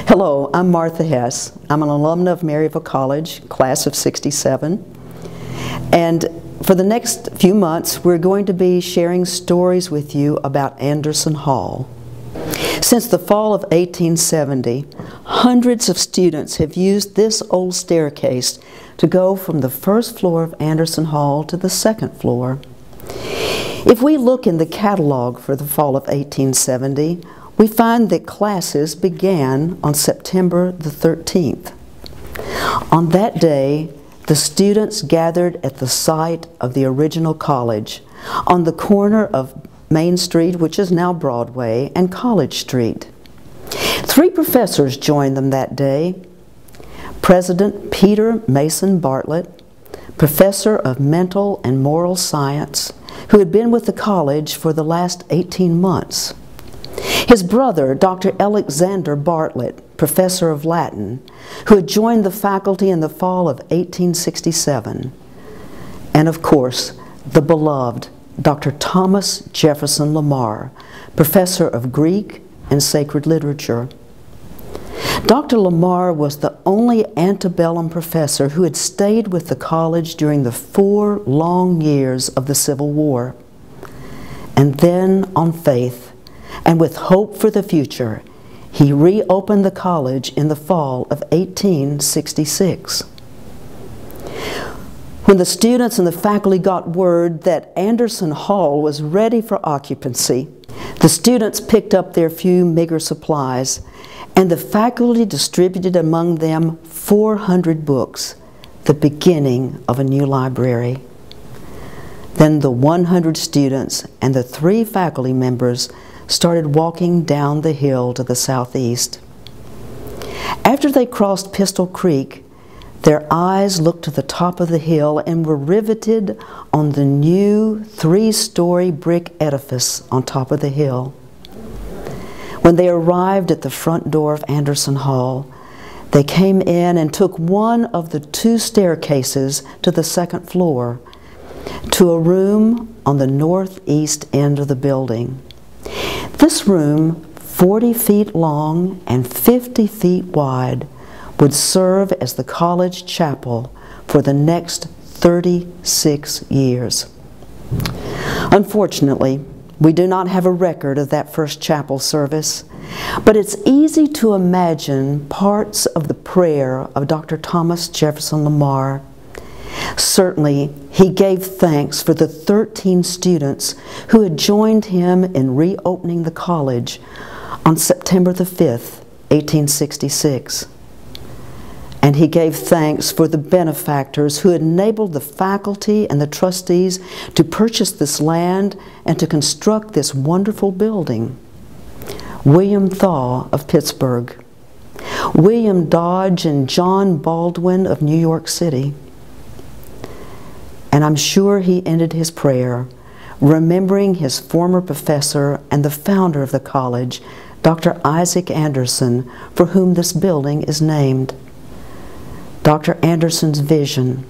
Hello, I'm Martha Hess. I'm an alumna of Maryville College, class of '67. And for the next few months, we're going to be sharing stories with you about Anderson Hall. Since the fall of 1870, hundreds of students have used this old staircase to go from the first floor of Anderson Hall to the second floor. If we look in the catalog for the fall of 1870, we find that classes began on September the 13th. On that day, the students gathered at the site of the original college on the corner of Main Street, which is now Broadway, and College Street. 3 professors joined them that day: President Peter Mason Bartlett, professor of mental and moral science, who had been with the college for the last 18 months. His brother, Dr. Alexander Bartlett, professor of Latin, who had joined the faculty in the fall of 1867. And of course, the beloved Dr. Thomas Jefferson Lamar, professor of Greek and sacred literature. Dr. Lamar was the only antebellum professor who had stayed with the college during the 4 long years of the Civil War. And then, on faith, and with hope for the future, he reopened the college in the fall of 1866. When the students and the faculty got word that Anderson Hall was ready for occupancy, the students picked up their few meager supplies, and the faculty distributed among them 400 books, the beginning of a new library. Then the 100 students and the 3 faculty members started walking down the hill to the southeast. After they crossed Pistol Creek, their eyes looked to the top of the hill and were riveted on the new 3-story brick edifice on top of the hill. When they arrived at the front door of Anderson Hall, they came in and took one of the 2 staircases to the second floor, to a room on the northeast end of the building. This room, 40 feet long and 50 feet wide, would serve as the college chapel for the next 36 years. Unfortunately, we do not have a record of that first chapel service, but it's easy to imagine parts of the prayer of Dr. Thomas Jefferson Lamar. Certainly, he gave thanks for the 13 students who had joined him in reopening the college on September the 5th, 1866. And he gave thanks for the benefactors who had enabled the faculty and the trustees to purchase this land and to construct this wonderful building. William Thaw of Pittsburgh, William Dodge and John Baldwin of New York City. And I'm sure he ended his prayer remembering his former professor and the founder of the college, Dr. Isaac Anderson, for whom this building is named. Dr. Anderson's vision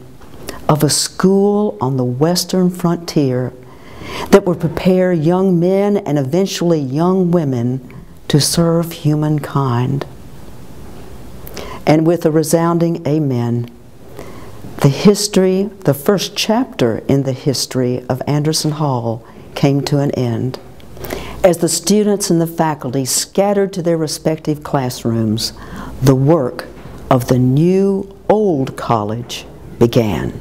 of a school on the western frontier that would prepare young men and eventually young women to serve humankind. And with a resounding amen, the first chapter in the history of Anderson Hall came to an end. As the students and the faculty scattered to their respective classrooms, the work of the new old college began.